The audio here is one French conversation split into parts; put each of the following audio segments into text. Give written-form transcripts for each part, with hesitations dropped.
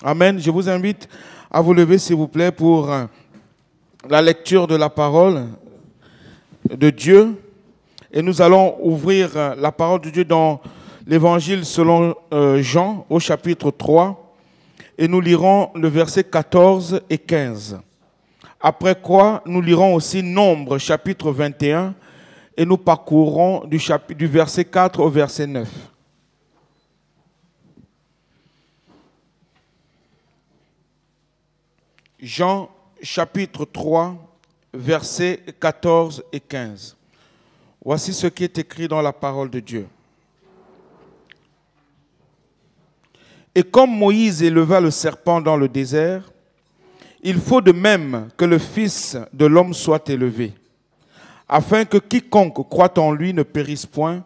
Amen. Je vous invite à vous lever, s'il vous plaît, pour la lecture de la parole de Dieu. Et nous allons ouvrir la parole de Dieu dans l'évangile selon Jean, au chapitre 3. Et nous lirons le verset 14 et 15. Après quoi, nous lirons aussi Nombre, chapitre 21. Et nous parcourrons du verset 4 au verset 9. Jean chapitre 3, versets 14 et 15. Voici ce qui est écrit dans la parole de Dieu. Et comme Moïse éleva le serpent dans le désert, il faut de même que le Fils de l'homme soit élevé, afin que quiconque croit en lui ne périsse point,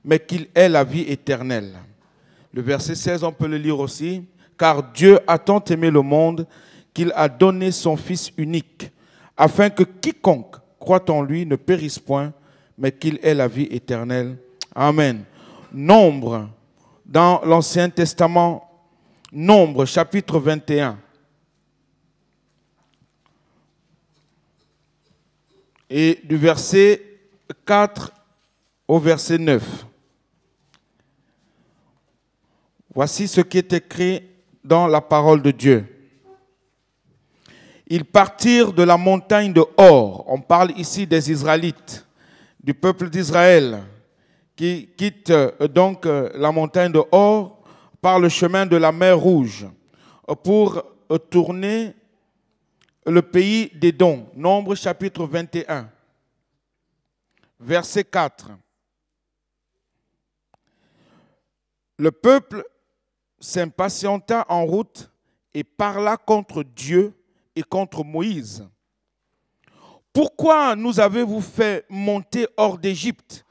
mais qu'il ait la vie éternelle. Le verset 16, on peut le lire aussi. Car Dieu a tant aimé le monde qu'il a donné son Fils unique, afin que quiconque croit en lui ne périsse point, mais qu'il ait la vie éternelle. Amen. Nombre, dans l'Ancien Testament, Nombre, chapitre 21. Et du verset 4 au verset 9. Voici ce qui est écrit dans la parole de Dieu. Ils partirent de la montagne de Hor. On parle ici des Israélites, du peuple d'Israël, qui quitte donc la montagne de Hor par le chemin de la mer Rouge pour tourner le pays d'Édom. Nombre chapitre 21, verset 4. Le peuple s'impatienta en route et parla contre Dieu et contre Moïse. Pourquoi nous avez-vous fait monter hors d'Égypte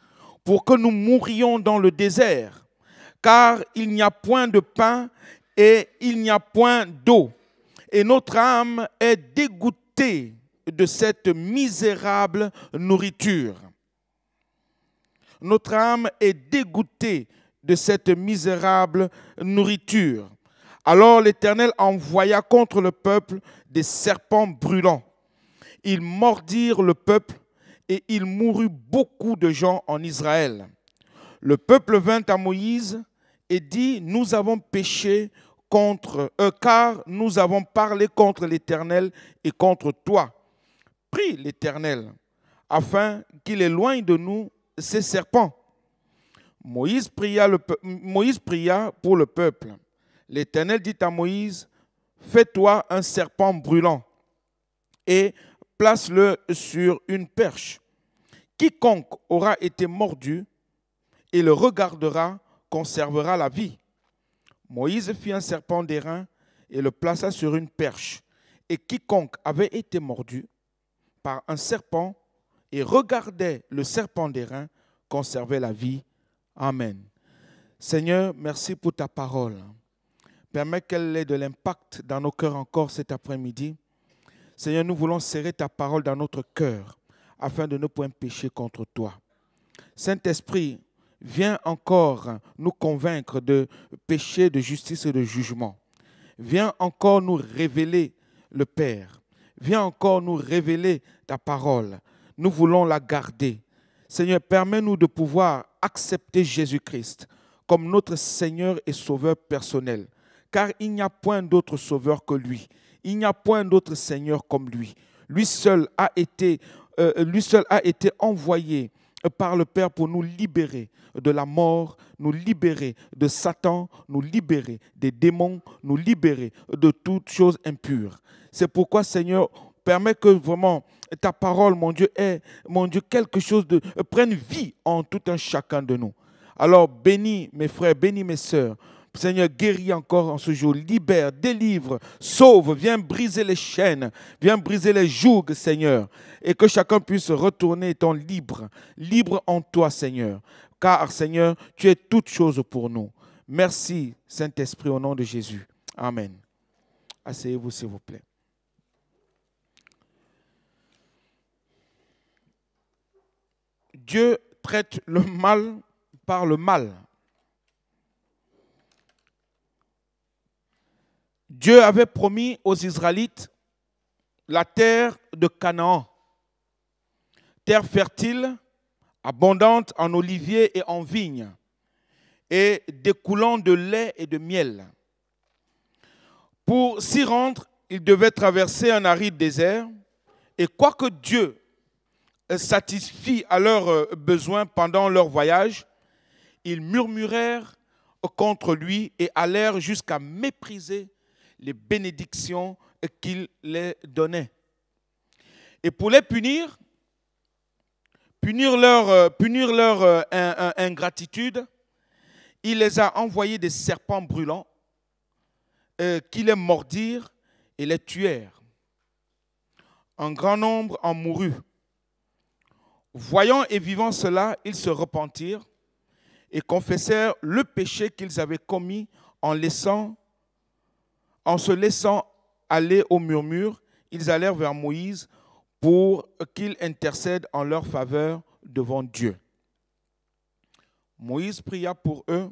pour que nous mourions dans le désert? Car il n'y a point de pain et il n'y a point d'eau. Et notre âme est dégoûtée de cette misérable nourriture. Notre âme est dégoûtée de cette misérable nourriture. Alors l'Éternel envoya contre le peuple des serpents brûlants. Ils mordirent le peuple et il mourut beaucoup de gens en Israël. Le peuple vint à Moïse et dit, nous avons péché car nous avons parlé contre l'Éternel et contre toi. Prie l'Éternel afin qu'il éloigne de nous ces serpents. Moïse pria pour le peuple. L'Éternel dit à Moïse, fais-toi un serpent brûlant et place-le sur une perche. Quiconque aura été mordu et le regardera conservera la vie. Moïse fit un serpent d'airain et le plaça sur une perche. Et quiconque avait été mordu par un serpent et regardait le serpent d'airain conservait la vie. Amen. Seigneur, merci pour ta parole. Permets qu'elle ait de l'impact dans nos cœurs encore cet après-midi. Seigneur, nous voulons serrer ta parole dans notre cœur afin de ne point pécher contre toi. Saint-Esprit, viens encore nous convaincre de péché, de justice et de jugement. Viens encore nous révéler le Père. Viens encore nous révéler ta parole. Nous voulons la garder. Seigneur, permets-nous de pouvoir accepter Jésus-Christ comme notre Seigneur et Sauveur personnel. Car il n'y a point d'autre Sauveur que lui. Il n'y a point d'autre Seigneur comme lui. Lui seul a été envoyé par le Père pour nous libérer de la mort, nous libérer de Satan, nous libérer des démons, nous libérer de toutes choses impures. C'est pourquoi, Seigneur, permets que vraiment ta parole, mon Dieu, quelque chose prenne vie en tout un chacun de nous. Alors, bénis mes frères, bénis mes sœurs. Seigneur, guéris encore en ce jour, libère, délivre, sauve, viens briser les chaînes, viens briser les jougs, Seigneur, et que chacun puisse retourner étant libre, libre en toi, Seigneur, car, Seigneur, tu es toute chose pour nous. Merci, Saint-Esprit, au nom de Jésus. Amen. Asseyez-vous, s'il vous plaît. Dieu traite le mal par le mal. Dieu avait promis aux Israélites la terre de Canaan, terre fertile, abondante en oliviers et en vignes, et découlant de lait et de miel. Pour s'y rendre, ils devaient traverser un aride désert, et quoique Dieu satisfit à leurs besoins pendant leur voyage, ils murmurèrent contre lui et allèrent jusqu'à mépriser les bénédictions qu'il les donnait. Et pour les punir leur ingratitude, il les a envoyés des serpents brûlants qui les mordirent et les tuèrent. Un grand nombre en mourut. Voyant et vivant cela, ils se repentirent et confessèrent le péché qu'ils avaient commis en se laissant aller au murmure. Ils allèrent vers Moïse pour qu'il intercède en leur faveur devant Dieu. Moïse pria pour eux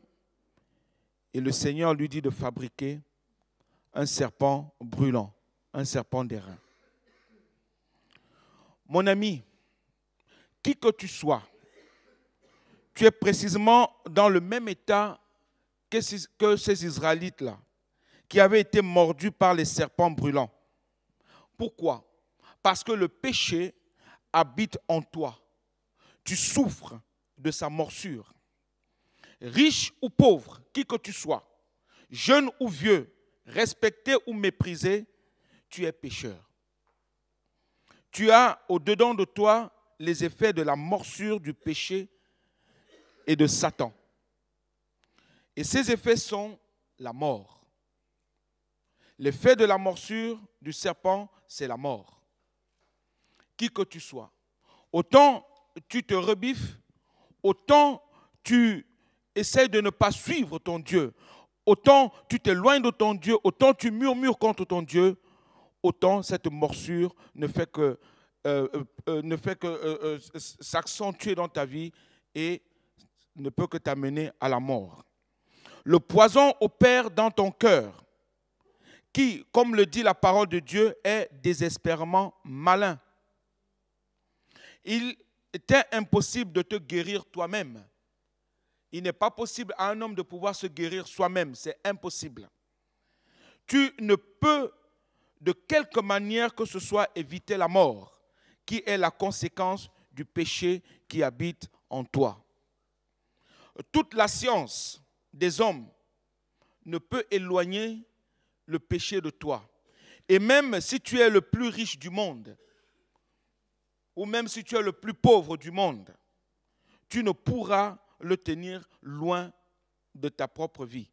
et le Seigneur lui dit de fabriquer un serpent brûlant, un serpent d'airain. Mon ami, qui que tu sois, tu es précisément dans le même état que ces Israélites-là, qui avaient été mordus par les serpents brûlants. Pourquoi? Parce que le péché habite en toi. Tu souffres de sa morsure. Riche ou pauvre, qui que tu sois, jeune ou vieux, respecté ou méprisé, tu es pécheur. Tu as au-dedans de toi les effets de la morsure du péché et de Satan. Et ces effets sont la mort. L'effet de la morsure du serpent, c'est la mort. Qui que tu sois. Autant tu te rebiffes, autant tu essaies de ne pas suivre ton Dieu, autant tu t'éloignes de ton Dieu, autant tu murmures contre ton Dieu, autant cette morsure ne fait que s'accentuer dans ta vie et ne peut que t'amener à la mort. Le poison opère dans ton cœur, qui, comme le dit la parole de Dieu, est désespérément malin. Il était impossible de te guérir toi-même. Il n'est pas possible à un homme de pouvoir se guérir soi-même, c'est impossible. Tu ne peux de quelque manière que ce soit éviter la mort, qui est la conséquence du péché qui habite en toi. Toute la science des hommes ne peut éloigner le péché de toi. Et même si tu es le plus riche du monde, ou même si tu es le plus pauvre du monde, tu ne pourras le tenir loin de ta propre vie.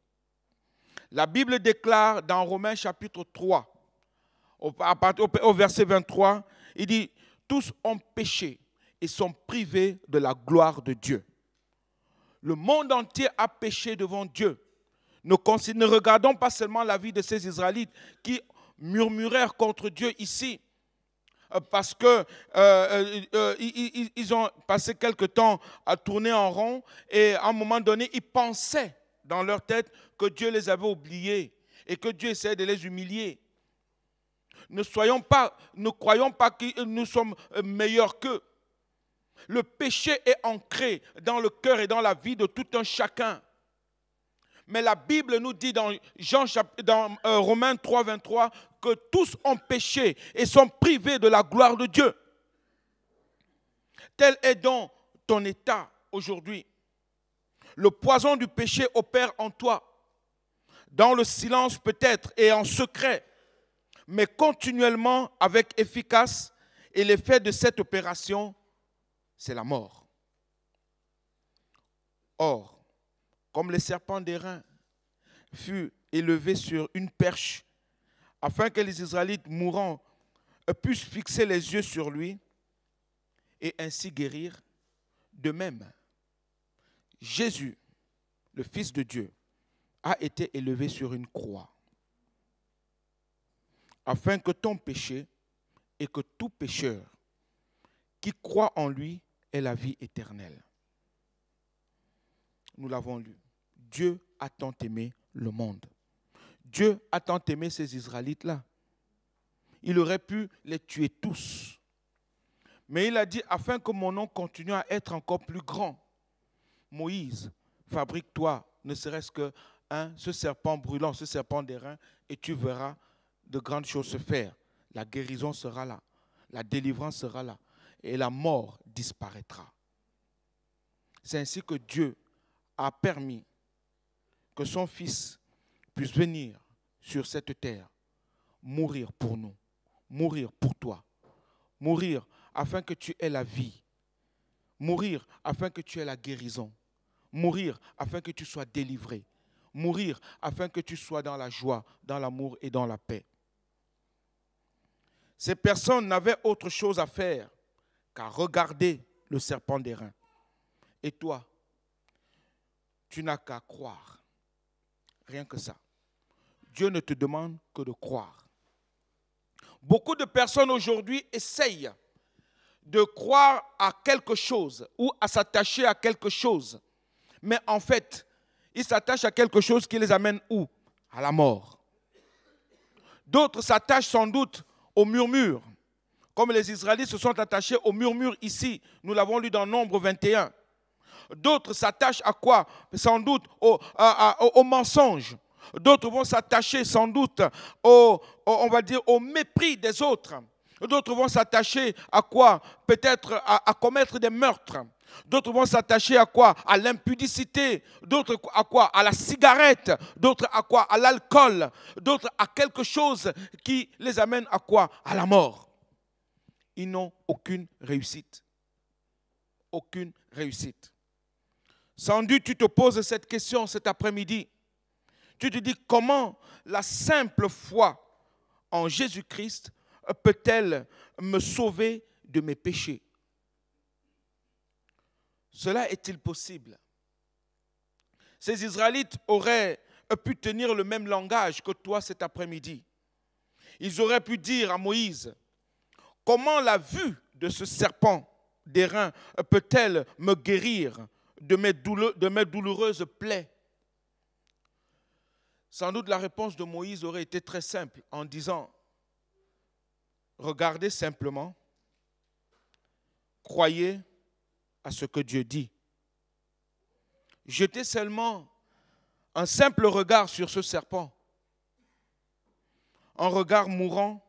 La Bible déclare dans Romains chapitre 3, au verset 23, il dit « Tous ont péché et sont privés de la gloire de Dieu ». Le monde entier a péché devant Dieu. Ne regardons pas seulement la vie de ces Israélites qui murmurèrent contre Dieu ici, parce qu'ils ont passé quelque temps à tourner en rond et à un moment donné, ils pensaient dans leur tête que Dieu les avait oubliés et que Dieu essayait de les humilier. Ne croyons pas que nous sommes meilleurs qu'eux. Le péché est ancré dans le cœur et dans la vie de tout un chacun. Mais la Bible nous dit dans Romains 3, 23 que tous ont péché et sont privés de la gloire de Dieu. Tel est donc ton état aujourd'hui. Le poison du péché opère en toi, dans le silence peut-être et en secret, mais continuellement avec efficace, et l'effet de cette opération, c'est la mort. Or, comme le serpent d'airain fut élevé sur une perche, afin que les Israélites mourants puissent fixer les yeux sur lui et ainsi guérir, de même, Jésus, le Fils de Dieu, a été élevé sur une croix, afin que ton péché et que tout pécheur qui croit en lui ait la vie éternelle. Nous l'avons lu. Dieu a tant aimé le monde. Dieu a tant aimé ces Israélites-là. Il aurait pu les tuer tous. Mais il a dit, afin que mon nom continue à être encore plus grand, Moïse, fabrique-toi, ne serait-ce que ce serpent brûlant, ce serpent d'airain, et tu verras de grandes choses se faire. La guérison sera là, la délivrance sera là, et la mort disparaîtra. C'est ainsi que Dieu a permis que son Fils puisse venir sur cette terre, mourir pour nous, mourir pour toi, mourir afin que tu aies la vie, mourir afin que tu aies la guérison, mourir afin que tu sois délivré, mourir afin que tu sois dans la joie, dans l'amour et dans la paix. Ces personnes n'avaient autre chose à faire qu'à regarder le serpent d'airain. Et toi, tu n'as qu'à croire. Rien que ça. Dieu ne te demande que de croire. Beaucoup de personnes aujourd'hui essayent de croire à quelque chose ou à s'attacher à quelque chose. Mais en fait, ils s'attachent à quelque chose qui les amène où? À la mort. D'autres s'attachent sans doute au murmure, comme les Israélites se sont attachés au murmure ici. Nous l'avons lu dans Nombre 21. D'autres s'attachent à quoi? Sans doute au mensonge. D'autres vont s'attacher sans doute on va dire, au mépris des autres. D'autres vont s'attacher à quoi? Peut-être à commettre des meurtres. D'autres vont s'attacher à quoi? À l'impudicité. D'autres à quoi? À la cigarette. D'autres à quoi? À l'alcool. D'autres à quelque chose qui les amène à quoi? À la mort. Ils n'ont aucune réussite. Aucune réussite. Sans doute, tu te poses cette question cet après-midi. Tu te dis comment la simple foi en Jésus-Christ peut-elle me sauver de mes péchés? Cela est-il possible? Ces Israélites auraient pu tenir le même langage que toi cet après-midi. Ils auraient pu dire à Moïse, comment la vue de ce serpent d'airain peut-elle me guérir de mes douloureuses plaies? Sans doute la réponse de Moïse aurait été très simple en disant, regardez simplement, croyez à ce que Dieu dit. Jetez seulement un simple regard sur ce serpent, un regard mourant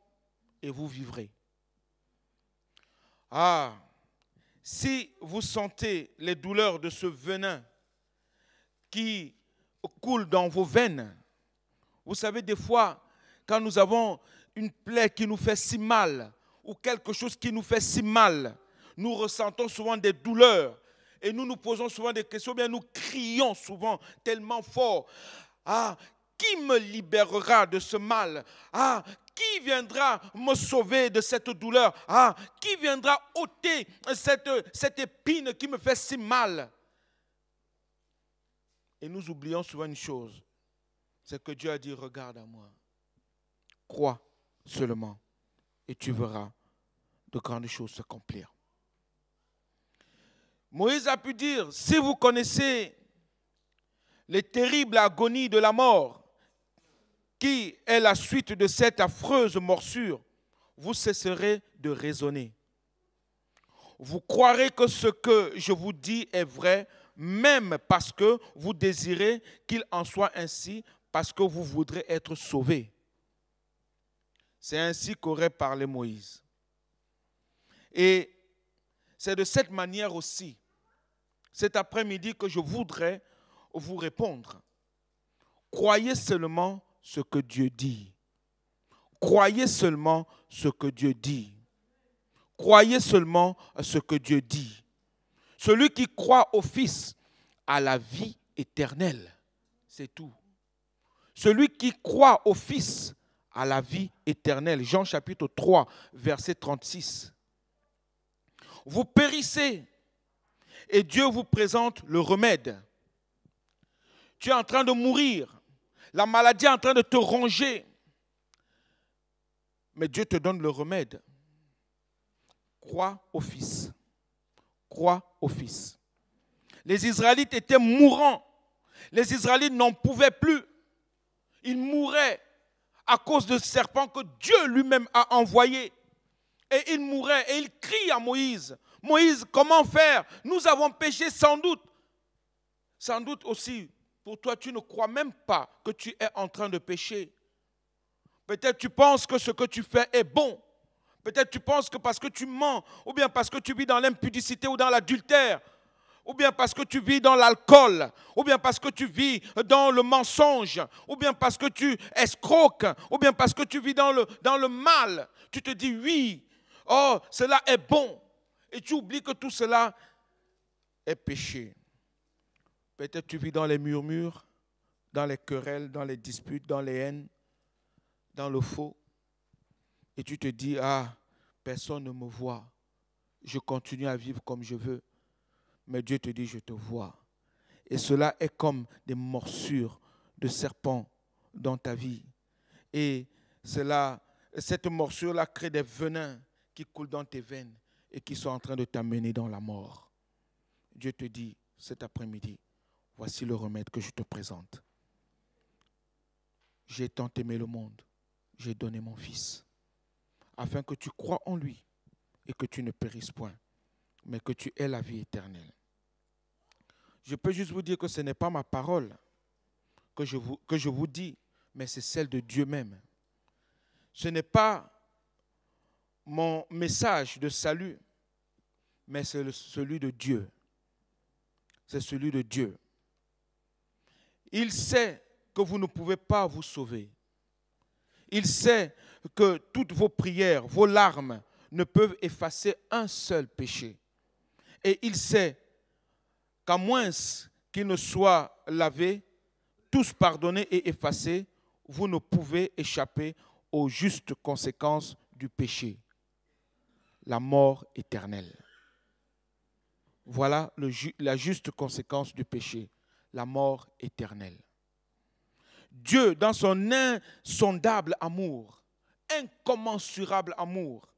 et vous vivrez. Ah, si vous sentez les douleurs de ce venin qui coule dans vos veines, vous savez, des fois, quand nous avons une plaie qui nous fait si mal, ou quelque chose qui nous fait si mal, nous ressentons souvent des douleurs, et nous nous posons souvent des questions, bien nous crions souvent tellement fort. Ah, qui me libérera de ce mal? Ah, qui viendra me sauver de cette douleur? Ah, qui viendra ôter cette épine qui me fait si mal? Et nous oublions souvent une chose, c'est que Dieu a dit, regarde à moi, crois seulement et tu verras de grandes choses s'accomplir. Moïse a pu dire, si vous connaissez les terribles agonies de la mort, qui est la suite de cette affreuse morsure, vous cesserez de raisonner. Vous croirez que ce que je vous dis est vrai, même parce que vous désirez qu'il en soit ainsi, parce que vous voudrez être sauvés. C'est ainsi qu'aurait parlé Moïse. Et c'est de cette manière aussi, cet après-midi, que je voudrais vous répondre. Croyez seulement ce que Dieu dit. Croyez seulement ce que Dieu dit. Croyez seulement ce que Dieu dit. Celui qui croit au Fils a la vie éternelle. C'est tout. Celui qui croit au Fils a la vie éternelle. Jean chapitre 3, verset 36. Vous périssez et Dieu vous présente le remède. Tu es en train de mourir. La maladie est en train de te ronger. Mais Dieu te donne le remède. Crois au Fils. Crois au Fils. Les Israélites étaient mourants. Les Israélites n'en pouvaient plus. Il mourait à cause de serpents que Dieu lui-même a envoyés. Et il mourait et il crie à Moïse. Moïse, comment faire? Nous avons péché sans doute. Sans doute aussi, pour toi, tu ne crois même pas que tu es en train de pécher. Peut-être tu penses que ce que tu fais est bon. Peut-être tu penses que parce que tu mens, ou bien parce que tu vis dans l'impudicité ou dans l'adultère, ou bien parce que tu vis dans l'alcool, ou bien parce que tu vis dans le mensonge, ou bien parce que tu escroques, ou bien parce que tu vis dans le mal. Tu te dis oui, oh, cela est bon. Et tu oublies que tout cela est péché. Peut-être tu vis dans les murmures, dans les querelles, dans les disputes, dans les haines, dans le faux. Et tu te dis, ah, personne ne me voit. Je continue à vivre comme je veux. Mais Dieu te dit, je te vois. Et cela est comme des morsures de serpents dans ta vie. Et cette morsure-là crée des venins qui coulent dans tes veines et qui sont en train de t'amener dans la mort. Dieu te dit, cet après-midi, voici le remède que je te présente. J'ai tant aimé le monde, j'ai donné mon Fils, afin que tu crois en lui et que tu ne périsses point, mais que tu aies la vie éternelle. Je peux juste vous dire que ce n'est pas ma parole que je vous dis, mais c'est celle de Dieu même. Ce n'est pas mon message de salut, mais c'est celui de Dieu. C'est celui de Dieu. Il sait que vous ne pouvez pas vous sauver. Il sait que toutes vos prières, vos larmes ne peuvent effacer un seul péché. Et il sait qu'à moins qu'ils ne soient lavés, tous pardonnés et effacés, vous ne pouvez échapper aux justes conséquences du péché, la mort éternelle. Voilà la juste conséquence du péché, la mort éternelle. Dieu, dans son insondable amour, incommensurable amour,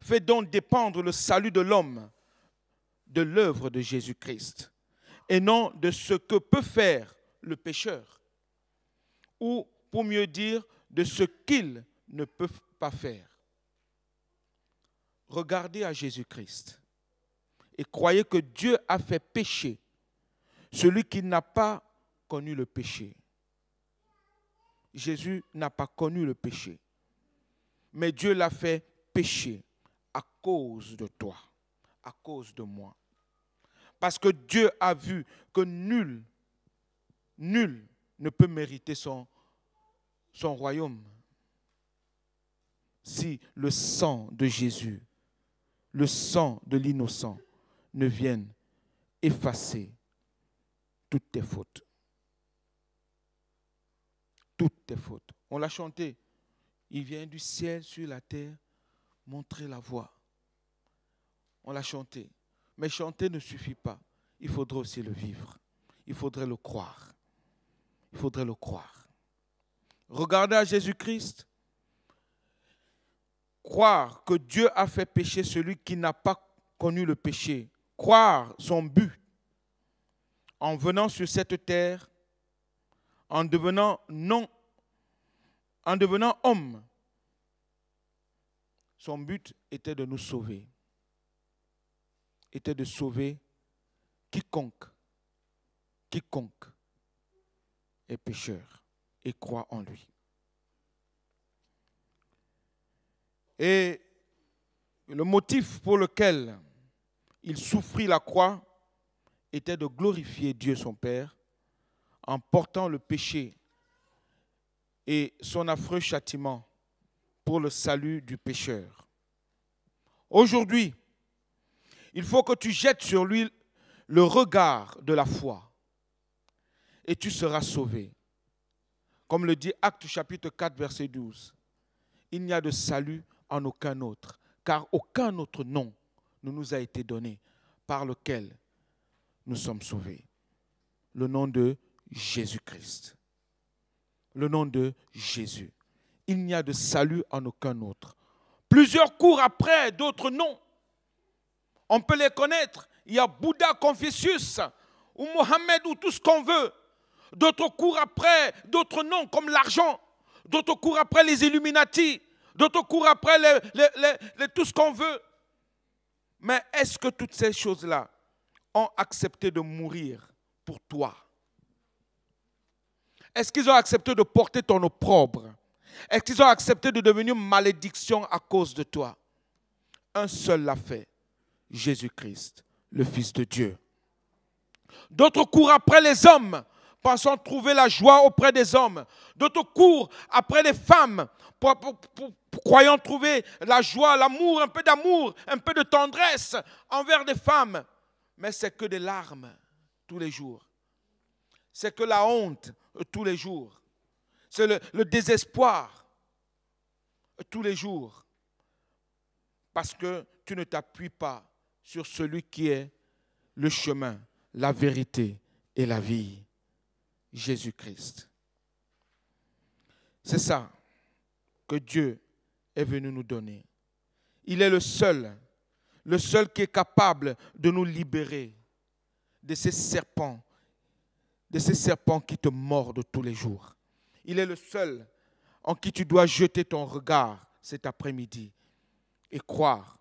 fait donc dépendre le salut de l'homme de l'œuvre de Jésus-Christ et non de ce que peut faire le pécheur, ou pour mieux dire, de ce qu'il ne peut pas faire. Regardez à Jésus-Christ et croyez que Dieu a fait pécher celui qui n'a pas connu le péché. Jésus n'a pas connu le péché, mais Dieu l'a fait pécher à cause de toi, à cause de moi. Parce que Dieu a vu que nul ne peut mériter son royaume si le sang de Jésus, le sang de l'innocent, ne vienne effacer toutes tes fautes. Toutes tes fautes. On l'a chanté. Il vient du ciel sur la terre montrer la voie. On l'a chanté. Mais chanter ne suffit pas. Il faudrait aussi le vivre. Il faudrait le croire. Il faudrait le croire. Regardez à Jésus-Christ. Croire que Dieu a fait pécher celui qui n'a pas connu le péché. Croire son but en venant sur cette terre, en devenant homme. Son but était de nous sauver. Était de sauver quiconque est pécheur et croit en lui. Et le motif pour lequel il souffrit la croix était de glorifier Dieu son Père en portant le péché et son affreux châtiment pour le salut du pécheur. Aujourd'hui, il faut que tu jettes sur lui le regard de la foi et tu seras sauvé. Comme le dit Actes chapitre 4, verset 12. Il n'y a de salut en aucun autre, car aucun autre nom ne nous a été donné par lequel nous sommes sauvés. Le nom de Jésus-Christ. Le nom de Jésus. Il n'y a de salut en aucun autre. Plusieurs courent après d'autres noms. On peut les connaître. Il y a Bouddha, Confucius, ou Mohammed, ou tout ce qu'on veut. D'autres courent après d'autres noms comme l'argent. D'autres courent après les Illuminati. D'autres courent après tout ce qu'on veut. Mais est-ce que toutes ces choses-là ont accepté de mourir pour toi? Est-ce qu'ils ont accepté de porter ton opprobre? Est-ce qu'ils ont accepté de devenir malédiction à cause de toi? Un seul l'a fait, Jésus-Christ, le Fils de Dieu. D'autres courent après les hommes, pensant trouver la joie auprès des hommes. D'autres courent après les femmes, croyant trouver la joie, l'amour, un peu d'amour, un peu de tendresse envers des femmes. Mais c'est que des larmes tous les jours. C'est que la honte tous les jours. C'est le désespoir tous les jours. Parce que tu ne t'appuies pas sur celui qui est le chemin, la vérité et la vie, Jésus-Christ. C'est ça que Dieu est venu nous donner. Il est le seul qui est capable de nous libérer de ces serpents qui te mordent tous les jours. Il est le seul en qui tu dois jeter ton regard cet après-midi et croire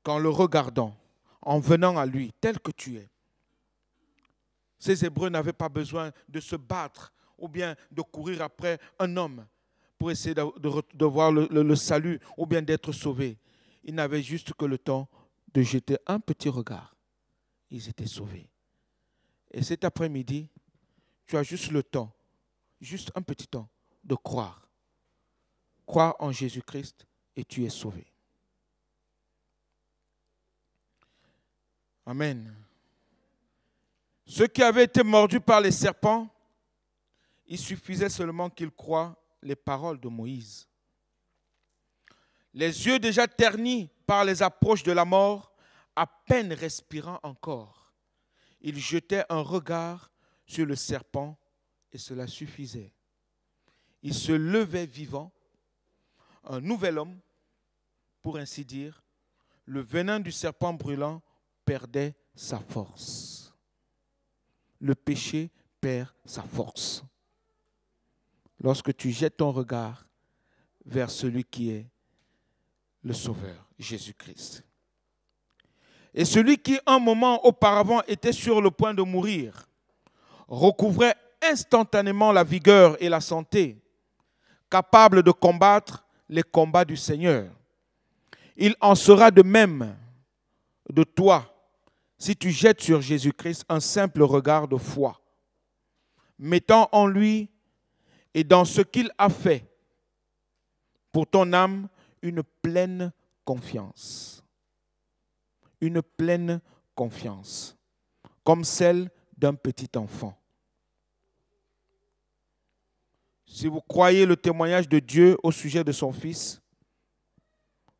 qu'en le regardant, en venant à lui tel que tu es, ces Hébreux n'avaient pas besoin de se battre ou bien de courir après un homme pour essayer de voir le salut ou bien d'être sauvés. Ils n'avaient juste que le temps de jeter un petit regard. Ils étaient sauvés. Et cet après-midi, tu as juste le temps, juste un petit temps, de croire. Croire en Jésus-Christ et tu es sauvé. Amen. Ceux qui avaient été mordus par les serpents, il suffisait seulement qu'ils croient les paroles de Moïse. Les yeux déjà ternis par les approches de la mort, à peine respirant encore, ils jetaient un regard sur le serpent et cela suffisait. Ils se levaient vivants, un nouvel homme, pour ainsi dire. Le venin du serpent brûlant perdait sa force. Le péché perd sa force. Lorsque tu jettes ton regard vers celui qui est le Sauveur, Jésus-Christ. Et celui qui, un moment auparavant, était sur le point de mourir, recouvrait instantanément la vigueur et la santé, capable de combattre les combats du Seigneur. Il en sera de même de toi si tu jettes sur Jésus-Christ un simple regard de foi, mettant en lui et dans ce qu'il a fait pour ton âme une pleine confiance. Une pleine confiance, comme celle d'un petit enfant. Si vous croyez le témoignage de Dieu au sujet de son Fils,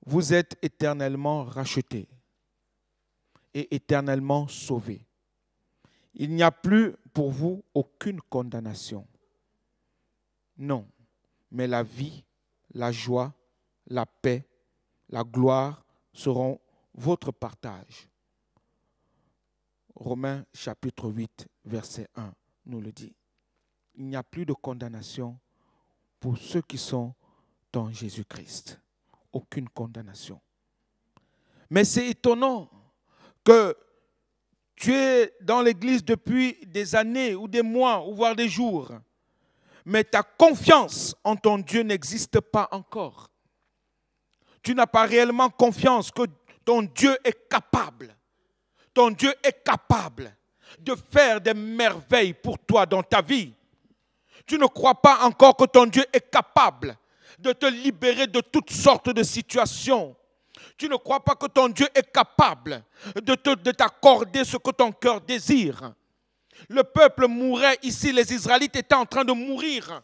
vous êtes éternellement rachetés et éternellement sauvés. Il n'y a plus pour vous aucune condamnation. Non, mais la vie, la joie, la paix, la gloire seront votre partage. Romains chapitre 8, verset 1 nous le dit. Il n'y a plus de condamnation pour ceux qui sont dans Jésus-Christ. Aucune condamnation. Mais c'est étonnant que tu es dans l'église depuis des années ou des mois ou voire des jours, mais ta confiance en ton Dieu n'existe pas encore. Tu n'as pas réellement confiance que ton Dieu est capable. Ton Dieu est capable de faire des merveilles pour toi dans ta vie. Tu ne crois pas encore que ton Dieu est capable de te libérer de toutes sortes de situations. Tu ne crois pas que ton Dieu est capable de t'accorder ce que ton cœur désire. Le peuple mourait ici, les Israélites étaient en train de mourir.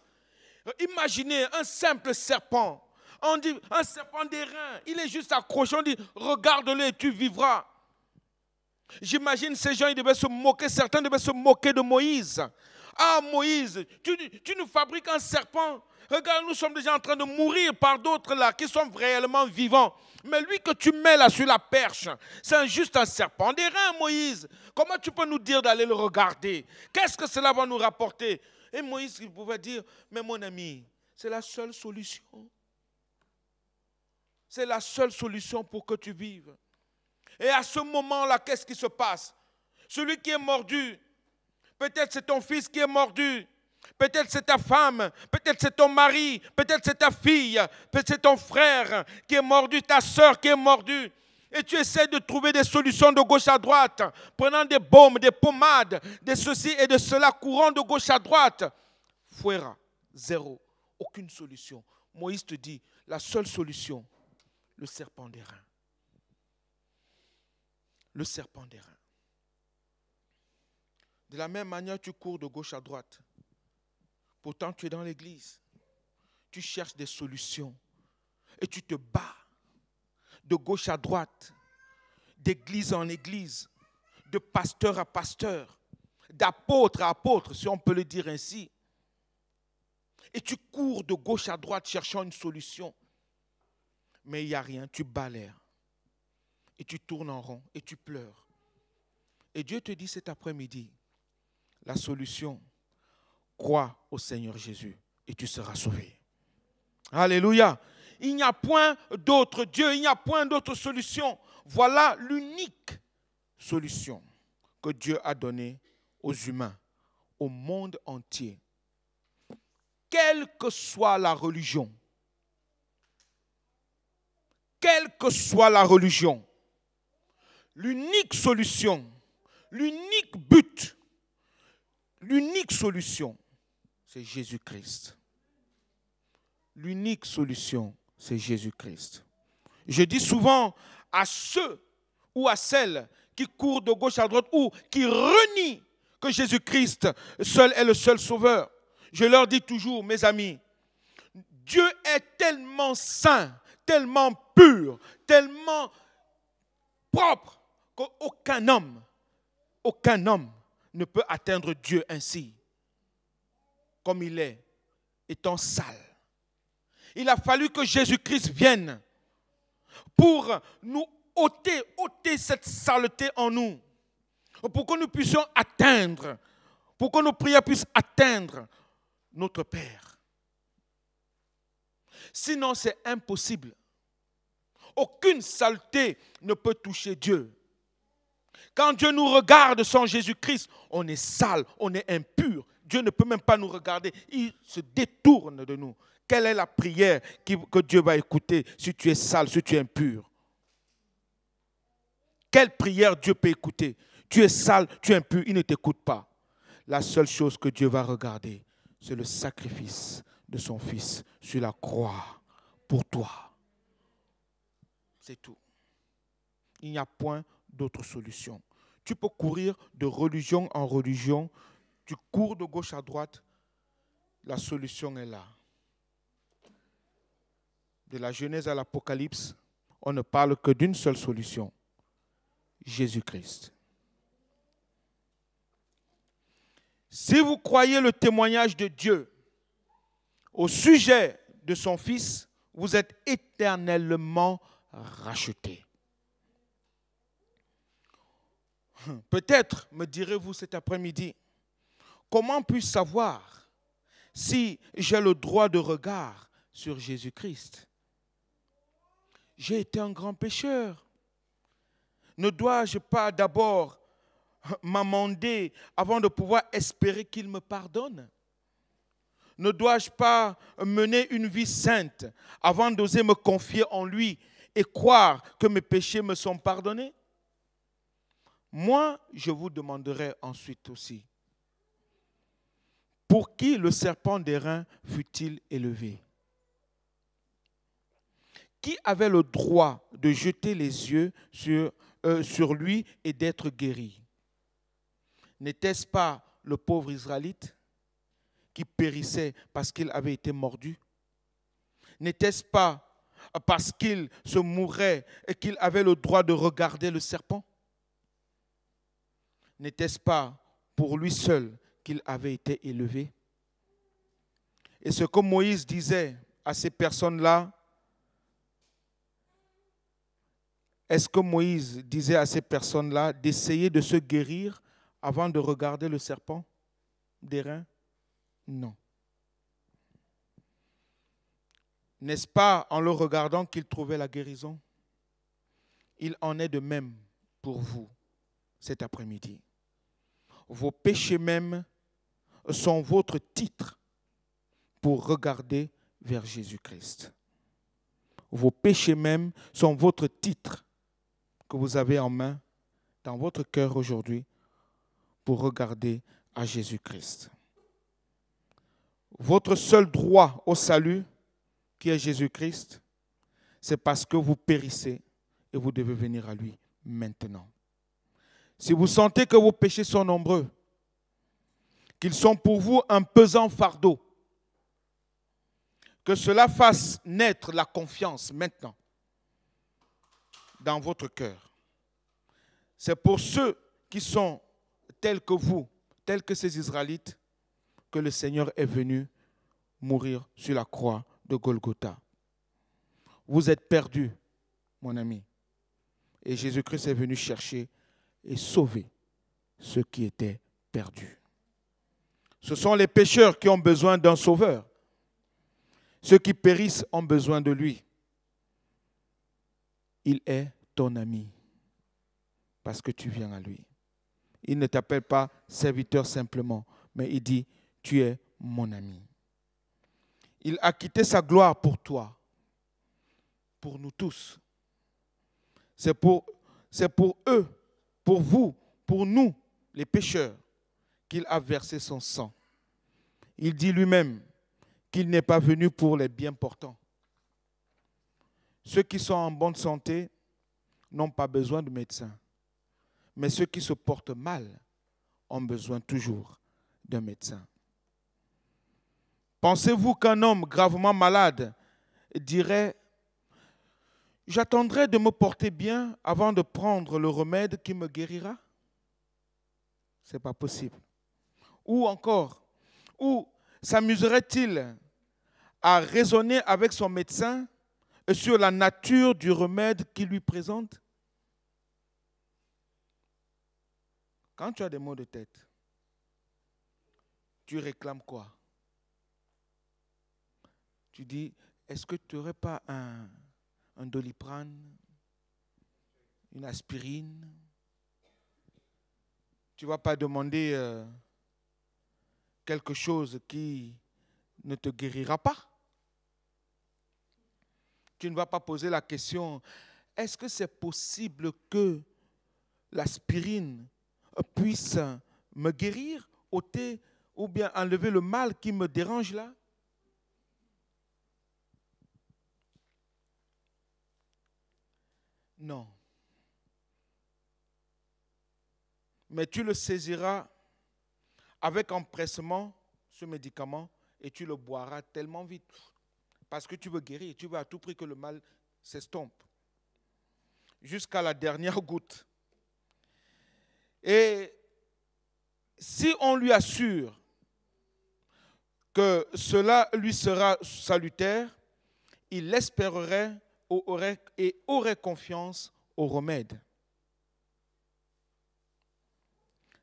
Imaginez un simple serpent. On dit un serpent d'airain, il est juste accroché, on dit regarde-le et tu vivras. J'imagine ces gens, ils devaient se moquer, certains devaient se moquer de Moïse. Ah Moïse, tu nous fabriques un serpent. Regarde, nous sommes déjà en train de mourir par d'autres là qui sont réellement vivants. Mais lui que tu mets là sur la perche, c'est juste un serpent d'airain, Moïse. Comment tu peux nous dire d'aller le regarder? Qu'est-ce que cela va nous rapporter? Et Moïse, il pouvait dire, mais mon ami, c'est la seule solution. C'est la seule solution pour que tu vives. Et à ce moment-là, qu'est-ce qui se passe? Celui qui est mordu, peut-être c'est ton fils qui est mordu, peut-être c'est ta femme, peut-être c'est ton mari, peut-être c'est ta fille, peut-être c'est ton frère qui est mordu, ta soeur qui est mordue. Et tu essaies de trouver des solutions de gauche à droite, prenant des baumes, des pommades, de ceci et de cela, courant de gauche à droite. Fuera, zéro, aucune solution. Moïse te dit, la seule solution, le serpent d'airain. Le serpent d'airain. De la même manière, tu cours de gauche à droite. Pourtant, tu es dans l'église. Tu cherches des solutions. Et tu te bats de gauche à droite, d'église en église, de pasteur à pasteur, d'apôtre à apôtre, si on peut le dire ainsi. Et tu cours de gauche à droite cherchant une solution. Mais il n'y a rien, tu bats l'air. Et tu tournes en rond et tu pleures. Et Dieu te dit cet après-midi, la solution, crois au Seigneur Jésus et tu seras sauvé. Alléluia. Il n'y a point d'autre Dieu, il n'y a point d'autre solution. Voilà l'unique solution que Dieu a donnée aux humains, au monde entier. Quelle que soit la religion, quelle que soit la religion, l'unique solution, l'unique but, l'unique solution, c'est Jésus-Christ. L'unique solution, c'est Jésus-Christ. Je dis souvent à ceux ou à celles qui courent de gauche à droite ou qui renient que Jésus-Christ seul est le seul sauveur. Je leur dis toujours, mes amis, Dieu est tellement saint, tellement pur, tellement propre qu'aucun homme ne peut atteindre Dieu ainsi, comme il est, étant sale. Il a fallu que Jésus-Christ vienne pour nous ôter cette saleté en nous, pour que nous puissions atteindre, pour que nos prières puissent atteindre notre Père. Sinon, c'est impossible. Aucune saleté ne peut toucher Dieu. Quand Dieu nous regarde sans Jésus-Christ, on est sale, on est impur. Dieu ne peut même pas nous regarder. Il se détourne de nous. Quelle est la prière que Dieu va écouter si tu es sale, si tu es impur? Quelle prière Dieu peut écouter? Tu es sale, tu es impur, il ne t'écoute pas. La seule chose que Dieu va regarder, c'est le sacrifice de son Fils sur la croix pour toi. C'est tout. Il n'y a point d'autre solution. Tu peux courir de religion en religion, tu cours de gauche à droite, la solution est là. De la Genèse à l'Apocalypse, on ne parle que d'une seule solution, Jésus-Christ. Si vous croyez le témoignage de Dieu au sujet de son Fils, vous êtes éternellement rachetés. Peut-être, me direz-vous cet après-midi, comment puis-je savoir si j'ai le droit de regard sur Jésus-Christ? J'ai été un grand pécheur. Ne dois-je pas d'abord m'amender avant de pouvoir espérer qu'il me pardonne? Ne dois-je pas mener une vie sainte avant d'oser me confier en lui et croire que mes péchés me sont pardonnés? Moi, je vous demanderai ensuite aussi, pour qui le serpent d'airain fut-il élevé? Qui avait le droit de jeter les yeux sur lui et d'être guéri? N'était-ce pas le pauvre Israélite qui périssait parce qu'il avait été mordu? N'était-ce pas parce qu'il se mourait et qu'il avait le droit de regarder le serpent? N'était-ce pas pour lui seul qu'il avait été élevé? Et ce que Moïse disait à ces personnes-là, est-ce que Moïse disait à ces personnes-là d'essayer de se guérir avant de regarder le serpent d'airain? Non. N'est-ce pas en le regardant qu'il trouvait la guérison? Il en est de même pour vous cet après-midi. Vos péchés même sont votre titre pour regarder vers Jésus-Christ. Vos péchés même sont votre titre que vous avez en main dans votre cœur aujourd'hui pour regarder à Jésus-Christ. Votre seul droit au salut, qui est Jésus-Christ, c'est parce que vous périssez et vous devez venir à lui maintenant. Si vous sentez que vos péchés sont nombreux, qu'ils sont pour vous un pesant fardeau, que cela fasse naître la confiance maintenant dans votre cœur. C'est pour ceux qui sont tels que vous, tels que ces Israélites, que le Seigneur est venu mourir sur la croix de Golgotha. Vous êtes perdus, mon ami. Et Jésus-Christ est venu chercher et sauver ceux qui étaient perdus. Ce sont les pécheurs qui ont besoin d'un sauveur. Ceux qui périssent ont besoin de lui. Il est ton ami parce que tu viens à lui. Il ne t'appelle pas serviteur simplement, mais il dit, tu es mon ami. Il a quitté sa gloire pour toi, pour nous tous. C'est pour eux, pour vous, pour nous, les pécheurs, qu'il a versé son sang. Il dit lui-même qu'il n'est pas venu pour les bien portants. Ceux qui sont en bonne santé n'ont pas besoin de médecin. Mais ceux qui se portent mal ont besoin toujours d'un médecin. Pensez-vous qu'un homme gravement malade dirait « J'attendrai de me porter bien avant de prendre le remède qui me guérira ?» Ce n'est pas possible. Ou encore, où s'amuserait-il à raisonner avec son médecin sur la nature du remède qu'il lui présente? Quand tu as des maux de tête, tu réclames quoi? Tu dis, est-ce que tu n'aurais pas un Doliprane, une aspirine? Tu ne vas pas demander quelque chose qui ne te guérira pas. Tu ne vas pas poser la question, est-ce que c'est possible que l'aspirine puisse me guérir, ôter ou bien enlever le mal qui me dérange là? Non. Mais tu le saisiras avec empressement, ce médicament, et tu le boiras tellement vite. Parce que tu veux guérir, tu veux à tout prix que le mal s'estompe. Jusqu'à la dernière goutte. Et si on lui assure que cela lui sera salutaire, il espérerait et aurait confiance au remède.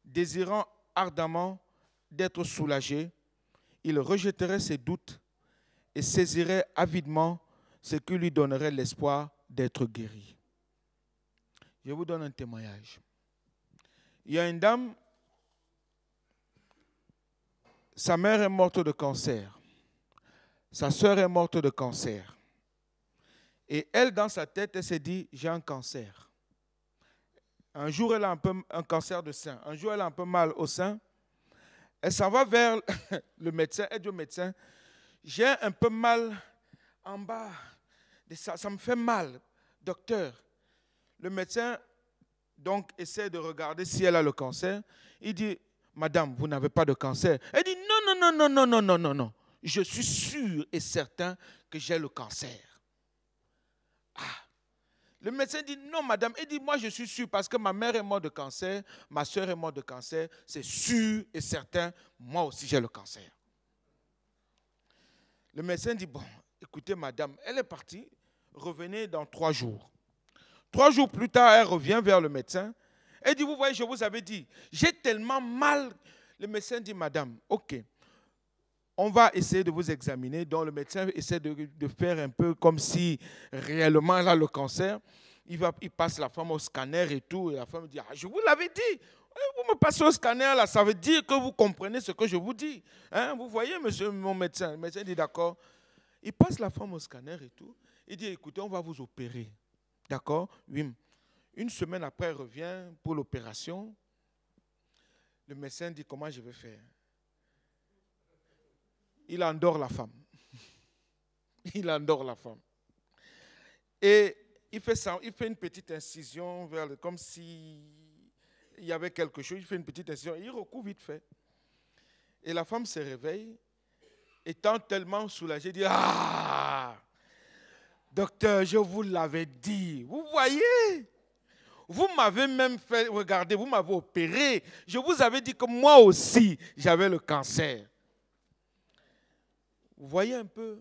Désirant ardemment d'être soulagé, il rejetterait ses doutes et saisirait avidement ce qui lui donnerait l'espoir d'être guéri. Je vous donne un témoignage. Il y a une dame, sa mère est morte de cancer. Sa sœur est morte de cancer. Et elle, dans sa tête, elle s'est dit, j'ai un cancer. Un jour, elle a un cancer de sein. Un jour, elle a un peu mal au sein. Elle s'en va vers le médecin. Elle dit au médecin, j'ai un peu mal en bas. Ça me fait mal, docteur. Le médecin, donc, essaie de regarder si elle a le cancer. Il dit, madame, vous n'avez pas de cancer. Elle dit, non. Je suis sûr et certain que j'ai le cancer. Ah. Le médecin dit, non, madame. Il dit, moi, je suis sûr parce que ma mère est morte de cancer, ma soeur est morte de cancer. C'est sûr et certain, moi aussi, j'ai le cancer. Le médecin dit, bon, écoutez, madame, elle est partie. Revenez dans 3 jours. 3 jours plus tard, elle revient vers le médecin. Elle dit, vous voyez, je vous avais dit, j'ai tellement mal. Le médecin dit, madame, ok, on va essayer de vous examiner. Donc le médecin essaie de faire un peu comme si réellement elle a le cancer. Il passe la femme au scanner et tout. Et la femme dit, ah, je vous l'avais dit. Vous me passez au scanner, là, ça veut dire que vous comprenez ce que je vous dis. Hein? Vous voyez, monsieur mon médecin. Le médecin dit, d'accord. Il passe la femme au scanner et tout. Il dit, écoutez, on va vous opérer. D'accord? Oui. Une semaine après, elle revient pour l'opération. Le médecin dit, comment je vais faire? Il endort la femme. Il endort la femme. Et il fait une petite incision comme si il y avait quelque chose. Il fait une petite incision. Il recouvre vite fait. Et la femme se réveille, étant tellement soulagée, dit, ah, docteur, je vous l'avais dit. Vous voyez? Vous m'avez même fait, regardez, vous m'avez opéré. Je vous avais dit que moi aussi, j'avais le cancer. Vous voyez un peu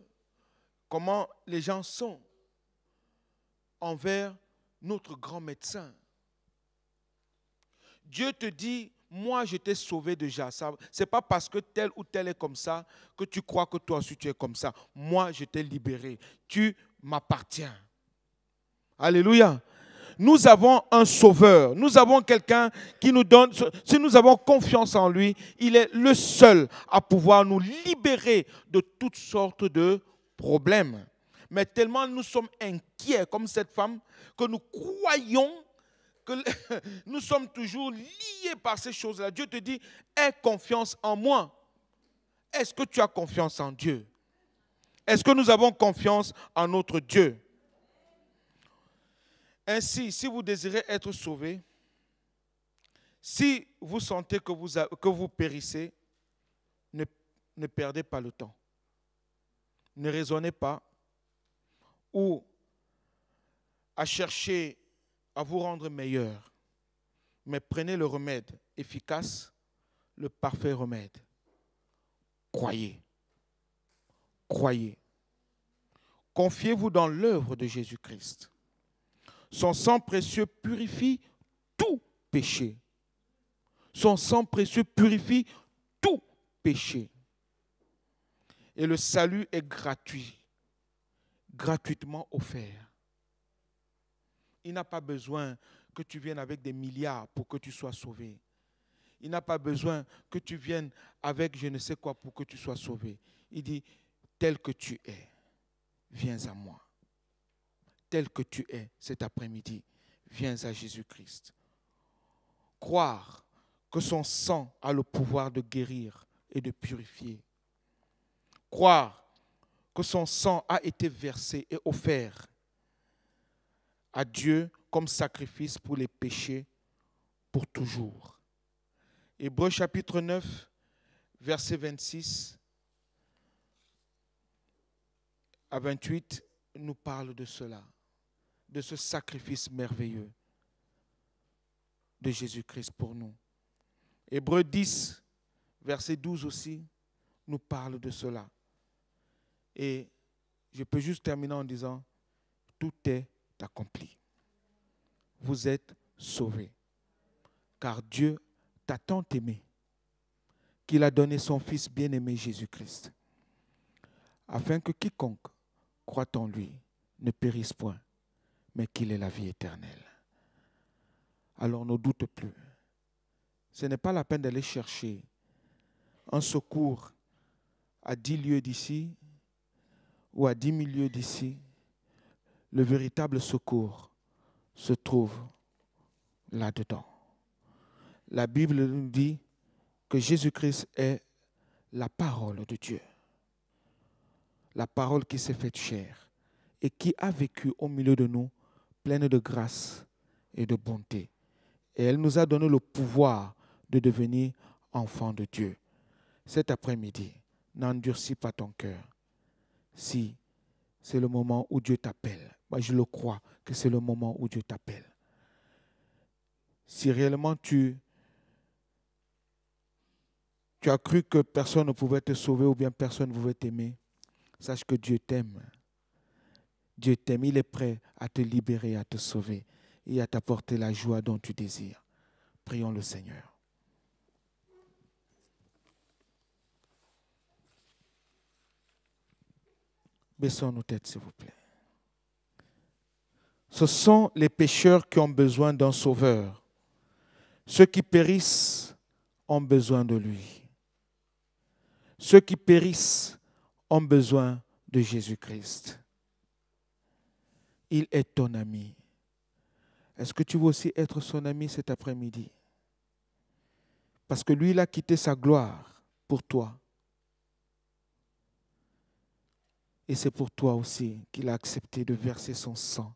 comment les gens sont envers notre grand médecin. Dieu te dit, moi je t'ai sauvé déjà. Ce n'est pas parce que tel ou tel est comme ça que tu crois que toi aussi tu es comme ça. Moi je t'ai libéré. Tu m'appartiens. Alléluia. Nous avons un sauveur. Nous avons quelqu'un qui nous donne, si nous avons confiance en lui, il est le seul à pouvoir nous libérer de toutes sortes de problèmes. Mais tellement nous sommes inquiets comme cette femme que nous croyons que nous sommes toujours liés par ces choses-là. Dieu te dit, aie confiance en moi. Est-ce que tu as confiance en Dieu? Est-ce que nous avons confiance en notre Dieu? Ainsi, si vous désirez être sauvé, si vous sentez que vous périssez, ne perdez pas le temps. Ne raisonnez pas ou à chercher à vous rendre meilleur, mais prenez le remède efficace, le parfait remède. Croyez. Croyez. Confiez-vous dans l'œuvre de Jésus-Christ. Son sang précieux purifie tout péché. Son sang précieux purifie tout péché. Et le salut est gratuit, gratuitement offert. Il n'a pas besoin que tu viennes avec des milliards pour que tu sois sauvé. Il n'a pas besoin que tu viennes avec je ne sais quoi pour que tu sois sauvé. Il dit, tel que tu es, viens à moi. Tel que tu es cet après-midi, viens à Jésus-Christ. Croire que son sang a le pouvoir de guérir et de purifier. Croire que son sang a été versé et offert à Dieu comme sacrifice pour les péchés pour toujours. Hébreux chapitre 9, verset 26 à 28 nous parle de cela, de ce sacrifice merveilleux de Jésus-Christ pour nous. Hébreux 10, verset 12 aussi, nous parle de cela. Et je peux juste terminer en disant, tout est accompli. Vous êtes sauvés. Car Dieu t'a tant aimé qu'il a donné son Fils bien-aimé Jésus-Christ, afin que quiconque croit en lui ne périsse point, mais qu'il ait la vie éternelle. Alors ne doute plus. Ce n'est pas la peine d'aller chercher un secours à 10 lieues d'ici ou à 10 000 lieues d'ici. Le véritable secours se trouve là-dedans. La Bible nous dit que Jésus-Christ est la parole de Dieu. La parole qui s'est faite chair et qui a vécu au milieu de nous, pleine de grâce et de bonté. Et elle nous a donné le pouvoir de devenir enfants de Dieu. Cet après-midi, n'endurcis pas ton cœur. Si c'est le moment où Dieu t'appelle, moi je le crois que c'est le moment où Dieu t'appelle. Si réellement tu as cru que personne ne pouvait te sauver ou bien personne ne pouvait t'aimer, sache que Dieu t'aime. Dieu t'aime, il est prêt à te libérer, à te sauver et à t'apporter la joie dont tu désires. Prions le Seigneur. Baissons nos têtes, s'il vous plaît. Ce sont les pécheurs qui ont besoin d'un sauveur. Ceux qui périssent ont besoin de lui. Ceux qui périssent ont besoin de Jésus-Christ. Il est ton ami. Est-ce que tu veux aussi être son ami cet après-midi? Parce que lui, il a quitté sa gloire pour toi. Et c'est pour toi aussi qu'il a accepté de verser son sang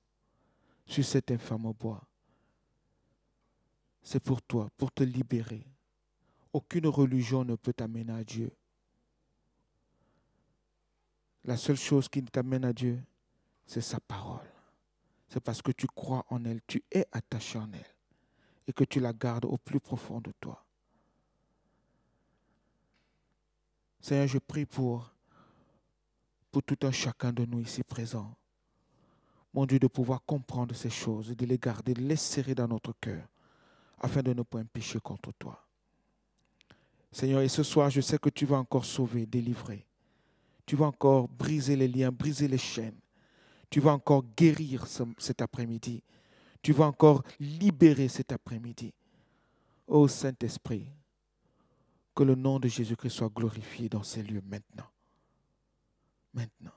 sur cet infâme bois. C'est pour toi, pour te libérer. Aucune religion ne peut t'amener à Dieu. La seule chose qui t'amène à Dieu, c'est sa parole. C'est parce que tu crois en elle, tu es attaché en elle et que tu la gardes au plus profond de toi. Seigneur, je prie pour tout un chacun de nous ici présents. Mon Dieu, de pouvoir comprendre ces choses, de les garder, de les serrer dans notre cœur, afin de ne pas pécher contre toi. Seigneur, et ce soir, je sais que tu vas encore sauver, délivrer. Tu vas encore briser les liens, briser les chaînes. Tu vas encore guérir cet après-midi. Tu vas encore libérer cet après-midi. Ô Saint-Esprit, que le nom de Jésus-Christ soit glorifié dans ces lieux maintenant. Maintenant.